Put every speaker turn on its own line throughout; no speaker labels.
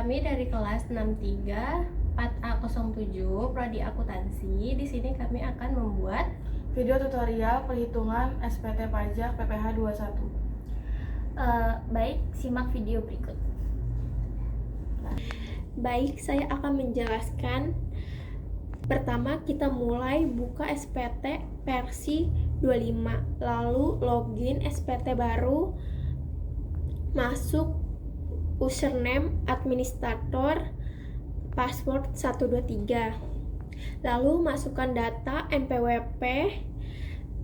Kami dari kelas 63 4A07 Prodi Akuntansi. Di sini kami akan membuat
video tutorial perhitungan SPT pajak PPh 21.
Baik, simak video berikut.
Baik, saya akan menjelaskan. Pertama, kita mulai buka SPT versi 25, lalu login SPT baru, masuk username administrator, password 123, lalu masukkan data NPWP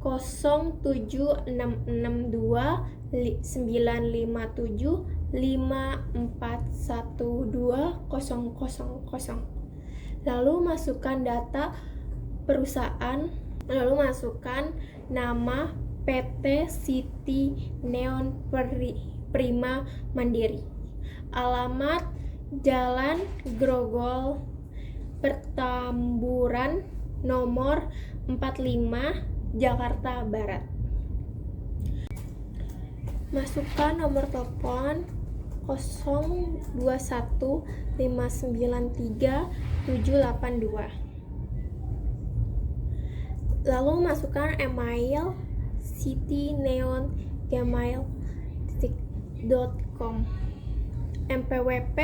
07662 957 5412000. Lalu masukkan data perusahaan, lalu masukkan nama PT City Neon Prima Mandiri, alamat Jalan Grogol Pertamburan nomor 45 Jakarta Barat. Masukkan nomor telepon 0215937782. Lalu masukkan email cityneon@gmail.com, NPWP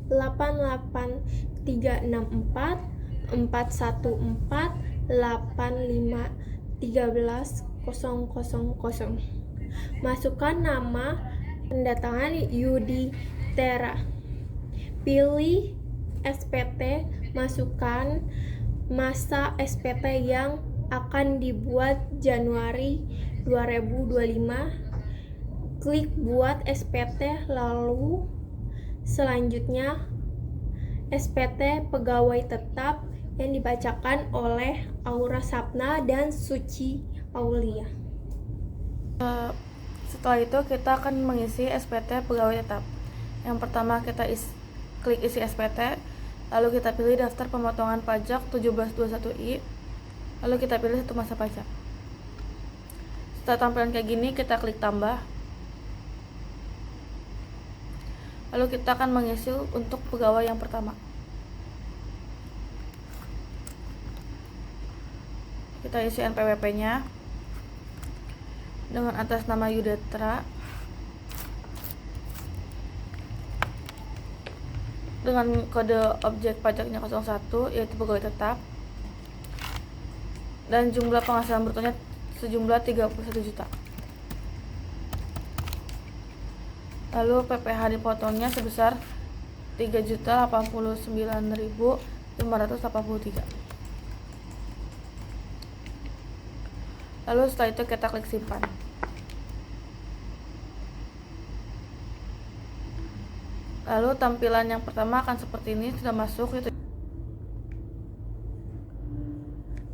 8836445130000. Masukkan nama pendatangan Yudi Tera. Pilih SPT, masukkan masa SPT yang akan dibuat Januari 2025. Klik buat SPT, lalu selanjutnya SPT pegawai tetap yang dibacakan oleh Aura Sapna dan Suci Aulia.
Setelah itu kita akan mengisi SPT pegawai tetap. Yang pertama kita klik isi SPT, lalu kita pilih daftar pemotongan pajak 1721I, lalu kita pilih satu masa pajak. Setelah tampilan kayak gini, kita klik tambah, lalu kita akan mengisi untuk pegawai yang pertama. Kita isi NPWP nya dengan atas nama Yudetra, dengan kode objek pajaknya 01, yaitu pegawai tetap, dan jumlah penghasilan brutonya sejumlah 31 juta. Lalu PPh dipotongnya sebesar 3.089.583. Lalu setelah itu kita klik simpan. Lalu tampilan yang pertama akan seperti ini, sudah masuk gitu.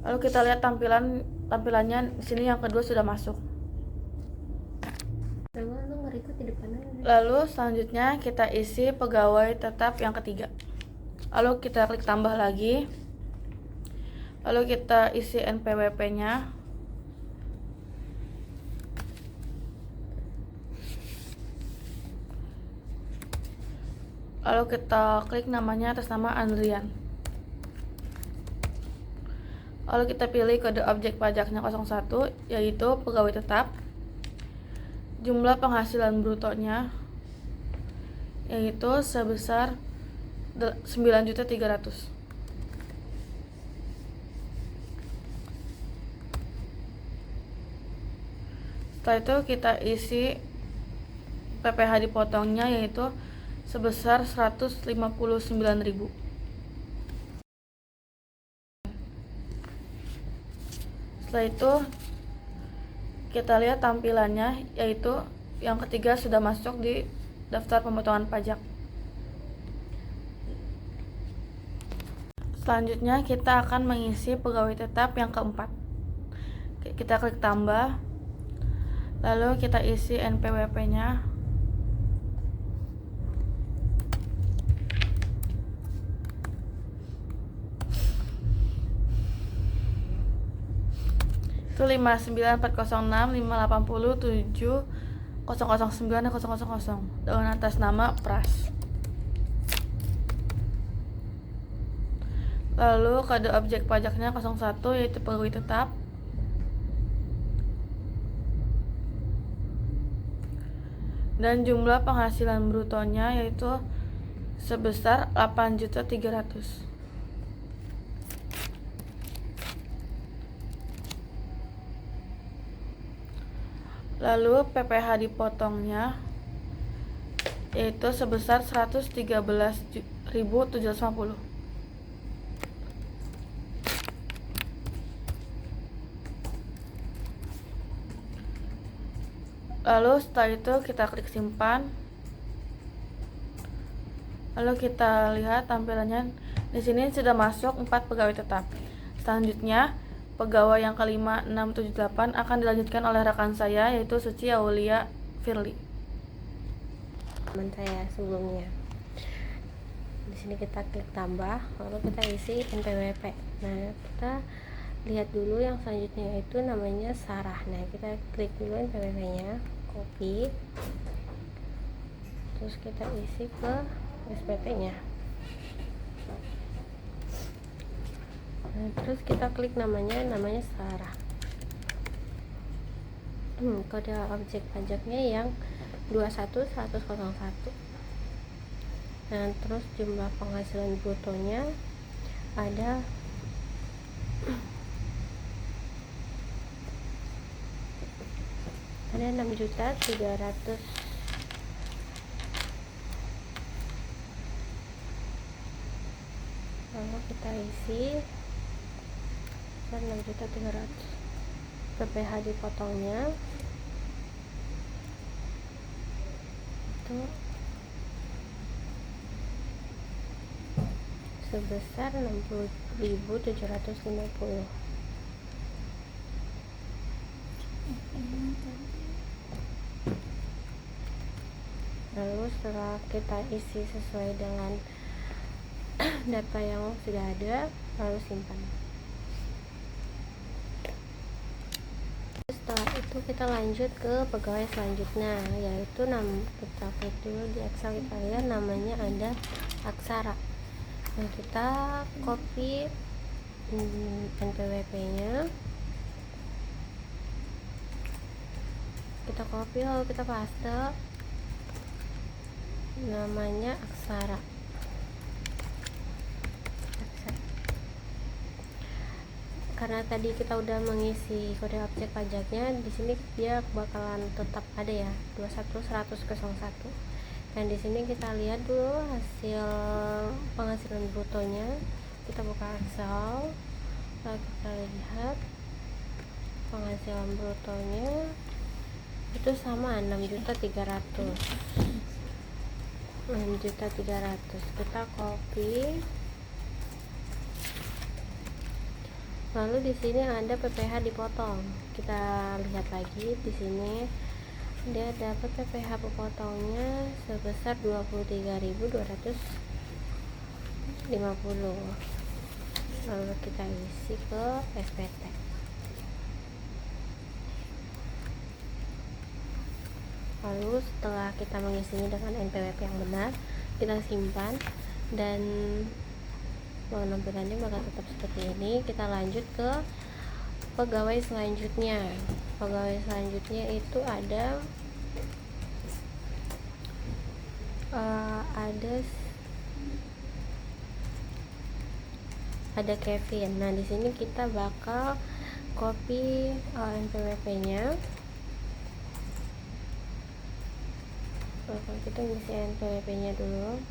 Lalu kita lihat tampilannya di sini, yang kedua sudah masuk. Lalu selanjutnya kita isi pegawai tetap yang ketiga. Lalu kita klik tambah lagi. Lalu kita isi NPWP nya. Lalu kita klik namanya atas nama Andrian. Lalu kita pilih kode objek pajaknya 01, yaitu pegawai tetap. Jumlah penghasilan brutonya yaitu sebesar 9.300.000. Setelah itu kita isi PPh dipotongnya, yaitu sebesar 159.000. Setelah itu kita lihat tampilannya, yaitu yang ketiga sudah masuk di daftar pemotongan pajak. Selanjutnya kita akan mengisi pegawai tetap yang keempat. Kita klik tambah, lalu kita isi NPWP nya. Itu 5940658070009 dan 000 dengan atas nama Pras. Lalu kode objek pajaknya 01 yaitu pegawai tetap. Dan jumlah penghasilan brutonya yaitu sebesar 8.300.000. Lalu PPh dipotongnya yaitu sebesar 113.750. Lalu setelah itu kita klik simpan. Lalu kita lihat tampilannya. Di sini sudah masuk 4 pegawai tetap. Selanjutnya, pegawai yang kelima 678 akan dilanjutkan oleh rekan saya yaitu Suci Aulia Firly.
Teman saya sebelumnya. Di sini kita klik tambah, lalu kita isi NPWP. Nah, kita lihat dulu yang selanjutnya itu namanya Sarah. Nah, kita klik dulu NPWP-nya, copy. Terus kita isi ke SPT-nya. Nah, terus kita klik namanya Sarah. Kode objek pajaknya yang 21101. Nah, terus jumlah penghasilan brutonya ada ada 6.300. Lalu kita isi 6.300. PPh dipotongnya itu sebesar 60.750. Lalu setelah kita isi sesuai dengan data yang sudah ada, lalu simpan. Setelah itu kita lanjut ke pegawai selanjutnya, yaitu kita klik dulu di Excel, kita lihat namanya ada Aksara. Nah, kita copy NPWP-nya, kita copy lalu kita paste namanya Aksara. Karena tadi kita udah mengisi kode objek pajaknya, di sini dia bakalan tetap ada ya, 21101. Dan di sini kita lihat dulu hasil penghasilan brutonya. Kita buka Excel, lalu kita lihat penghasilan brutonya itu sama 6.300. 6.300. Kita copy. Lalu di sini ada PPh dipotong. Kita lihat lagi di sini dia dapat PPh potongnya sebesar 23.250. Lalu kita isi ke SPT. Lalu setelah kita mengisinya dengan NPWP yang benar, kita simpan dan penampilannya bakal tetap seperti ini. Kita lanjut ke pegawai selanjutnya. Pegawai selanjutnya itu ada Kevin. Nah, di sini kita bakal copy NPWP-nya. Kita isi NPWP-nya dulu.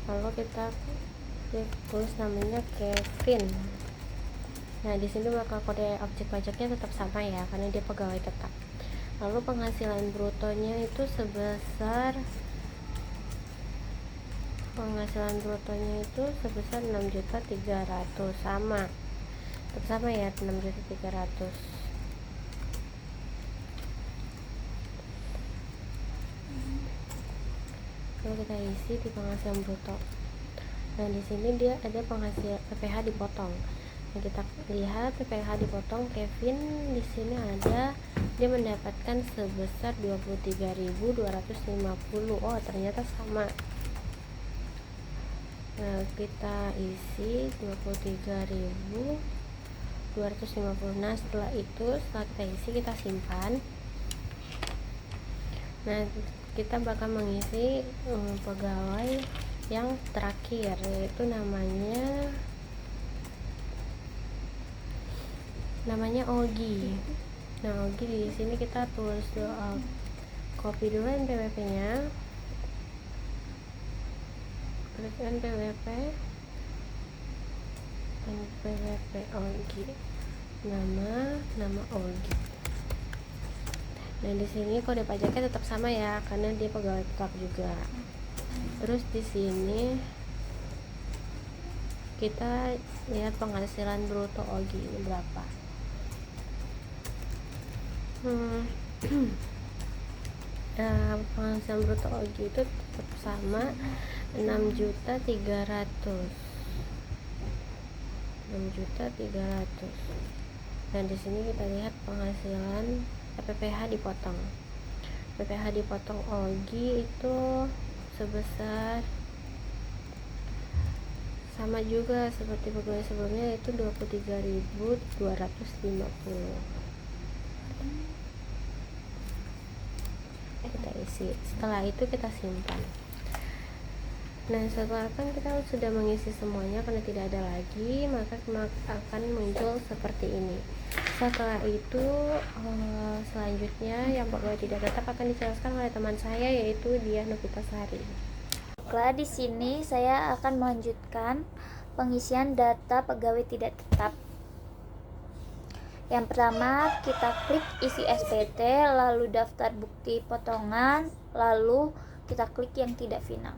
Lalu kita tulis namanya Kevin. Nah, di sini bakal kode objek pajaknya tetap sama ya, karena dia pegawai tetap. Lalu penghasilan brutonya itu sebesar 6.300.000, sama. Tetap sama ya, 6.300.000. Lalu kita isi di penghasilan bruto. Nah, di sini dia ada penghasilan PPh dipotong. Nah, kita lihat PPh dipotong Kevin di sini ada, dia mendapatkan sebesar 23.250. Oh, ternyata sama. Nah, kita isi 23.250. Nah, setelah kita isi, kita simpan. Nah, kita bakal mengisi pegawai yang terakhir, yaitu namanya Ogi. Nah, Ogi di sini kita tulis dulu, copy dulu NPWP-nya. Klik NPWP Ogi. Nama Ogi. Nah, di sini kode pajaknya tetap sama ya, karena dia pegawai tetap juga. Terus di sini kita lihat penghasilan bruto Ogi ini berapa. Penghasilan bruto Ogi itu tetap sama, 6.300.000. Dan di sini kita lihat penghasilan PPh dipotong. PPh dipotong Ogi itu sebesar sama juga seperti pegawai sebelumnya, yaitu 23.250. Kita isi. Setelah itu kita simpan. Nah, setelah kan kita sudah mengisi semuanya, karena tidak ada lagi, maka akan muncul seperti ini. Setelah itu selanjutnya yang pegawai tidak tetap akan dijelaskan oleh teman saya, yaitu Diah Novitasari.
Baiklah, di sini saya akan melanjutkan pengisian data pegawai tidak tetap. Yang pertama, kita klik isi SPT, lalu daftar bukti potongan, lalu kita klik yang tidak final.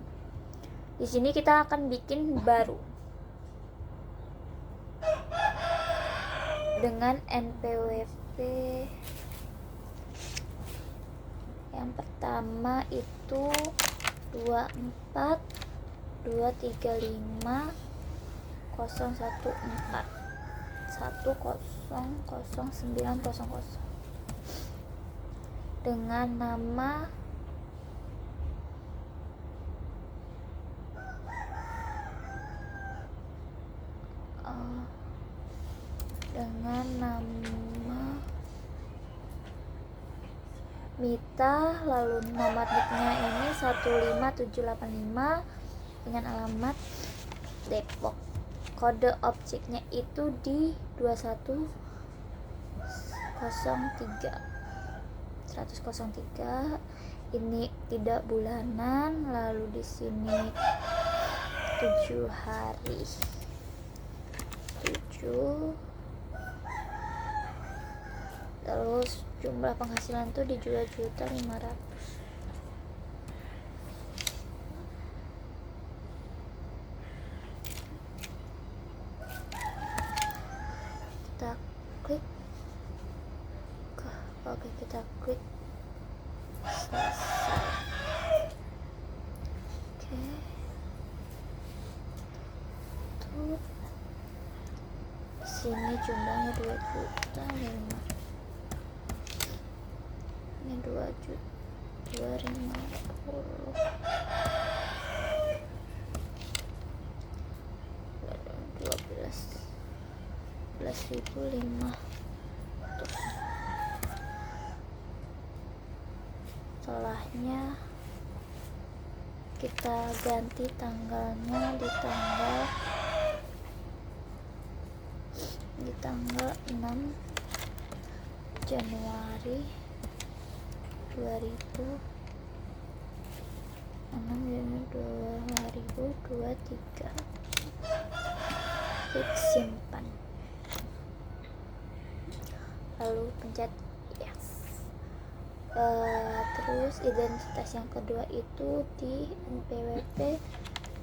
Di sini kita akan bikin baru dengan NPWP. Yang pertama itu 24.235.014.100900 dengan nama Mita, lalu nomor nicknya ini 15785 dengan alamat Depok. Kode objeknya itu di 103. Ini tidak bulanan, lalu di sini 7 hari. 7. Terus jumlah penghasilan tuh di 2.500.000. Kita klik kita klik selesai. Tuh sini jumlahnya 2.500.000. Ini 2.250.000. 12.500. Setelahnya kita ganti tanggalnya di tanggal 6 Januari 2023. Klik simpan, lalu pencet yes. Terus identitas yang kedua itu di NPWP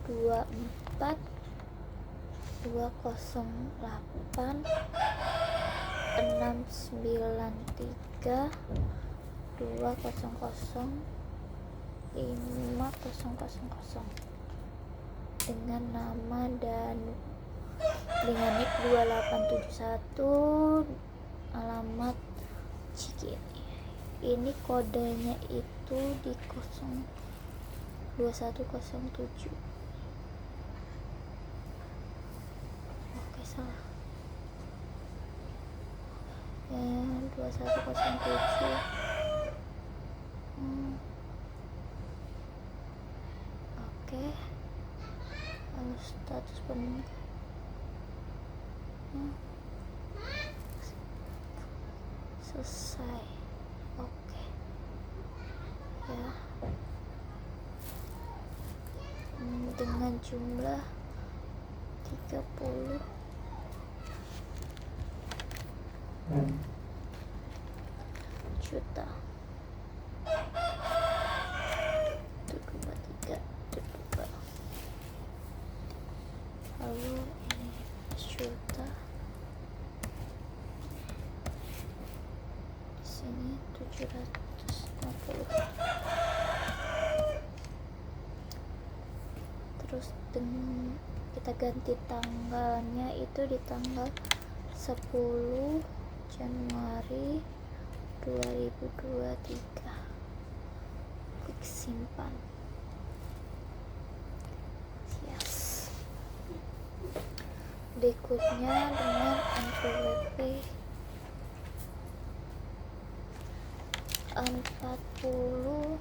24.208.693.200.500 dengan nama Danu.
dengan NIK 2871 alamat Cikini. Ini kodenya itu di 02107. Oke, salah. 2107. Oke. Lalu status pembukaan. Selesai. Oke. Ya. Dengan jumlah 30 juta. 1,3 juta. Lalu ini juta. Di sini 750. Terus kita ganti tanggalnya itu di tanggal 10 Januari 2023. Klik simpan. Yes. Berikutnya dengan NPWP 40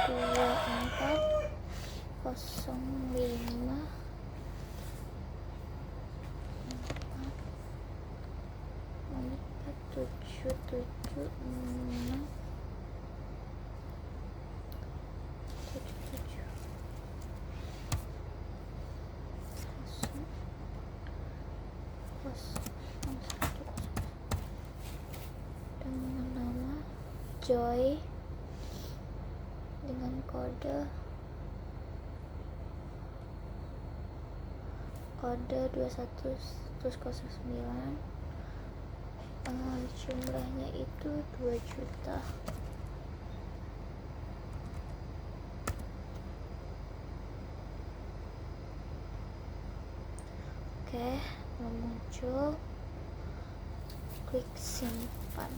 2405 776 dengan nama Joy dengan kode 21109. Jumlahnya itu 2 juta. Oke, muncul, klik simpan.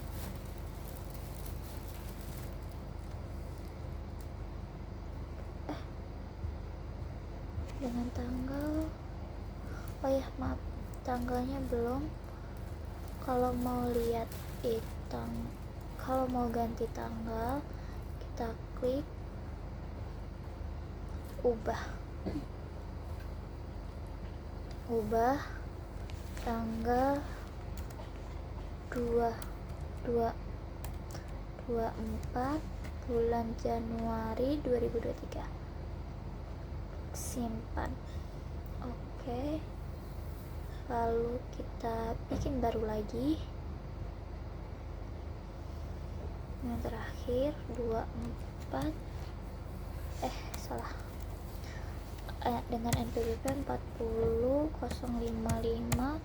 Dengan tanggal, oh ya maaf, tanggalnya belum. Kalau mau lihat kalau mau ganti tanggal, kita klik ubah tanggal 24 bulan Januari 2023. Simpan. Oke. Lalu kita bikin baru lagi. Yang terakhir 24 salah. Dengan NPWP 40 055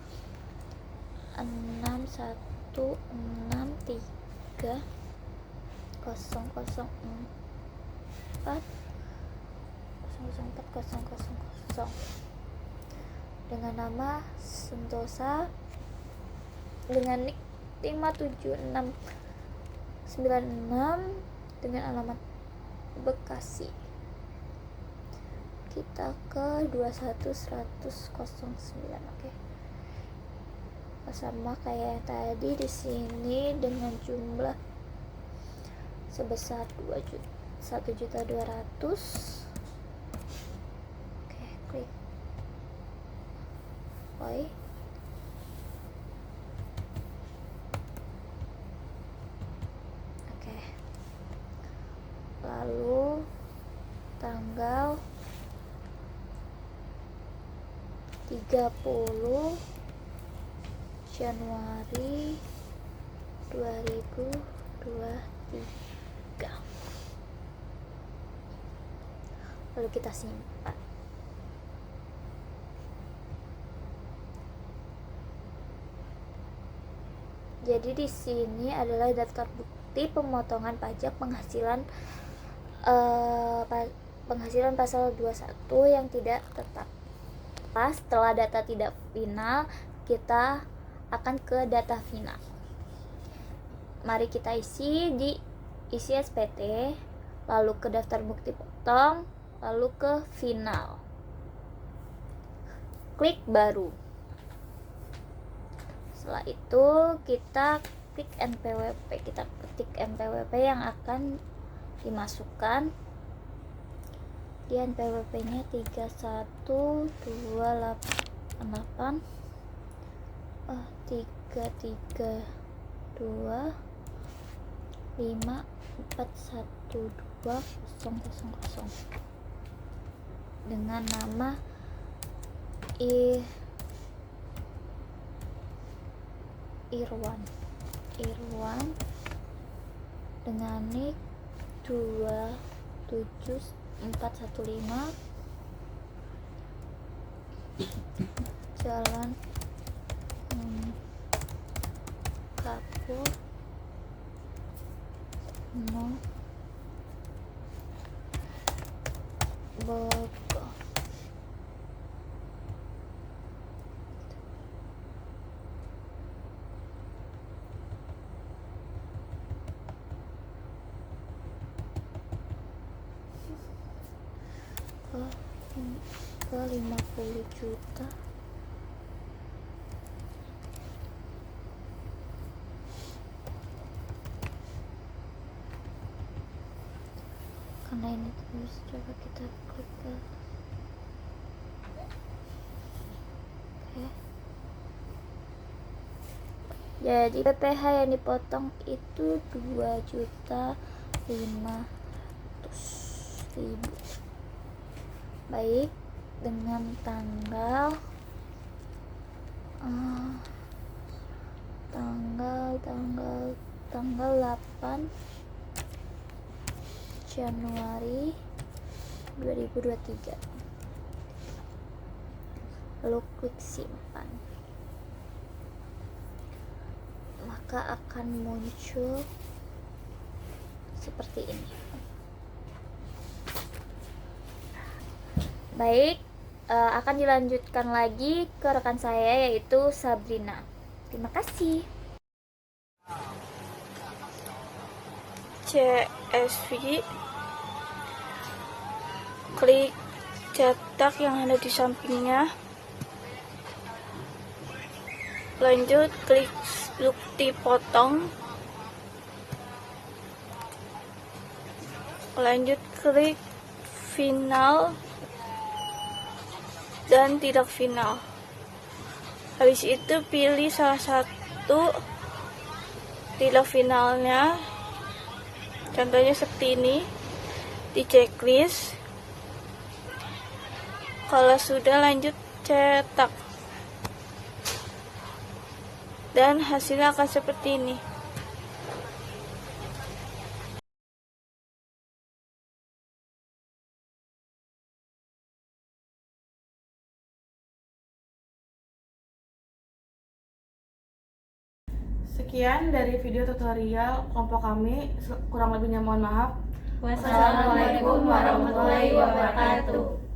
6163 004 004 dengan nama Sentosa dengan NIK 57696 dengan alamat Bekasi. Kita ke 21109. Oke. Sama kayak tadi di sini dengan jumlah sebesar 1.200.000. Oke, klik Oi. Oke. Lalu tanggal 30 Januari 2023. Lalu kita simpan. Jadi di sini. Ini adalah daftar bukti pemotongan pajak penghasilan penghasilan pasal 21 yang tidak tetap. Setelah data tidak final, kita akan ke data final. Mari kita isi SPT, lalu ke daftar bukti potong, lalu ke final. Klik baru. Setelah itu kita klik NPWP, kita ketik NPWP yang akan dimasukkan. Di NPWP-nya 31288 332 5412000 dengan nama Irwan dengan nik 27415 Jalan Kapur Bogor. Ke 50 juta. Karena ini terus, coba kita klik ke jadi PPh yang dipotong itu 2.500.000. Baik, dengan tanggal 8 Januari 2023. Lalu klik simpan. Maka akan muncul seperti ini. Baik, akan dilanjutkan lagi ke rekan saya yaitu Sabrina. Terima kasih.
CSV, klik cetak yang ada di sampingnya, lanjut klik bukti potong, lanjut klik final dan tidak final. Habis itu pilih salah satu tidak finalnya, contohnya seperti ini, di checklist. Kalau sudah, lanjut cetak dan hasilnya akan seperti ini. Sekian dari video tutorial kelompok kami, kurang lebihnya mohon maaf.
Wassalamualaikum warahmatullahi wabarakatuh.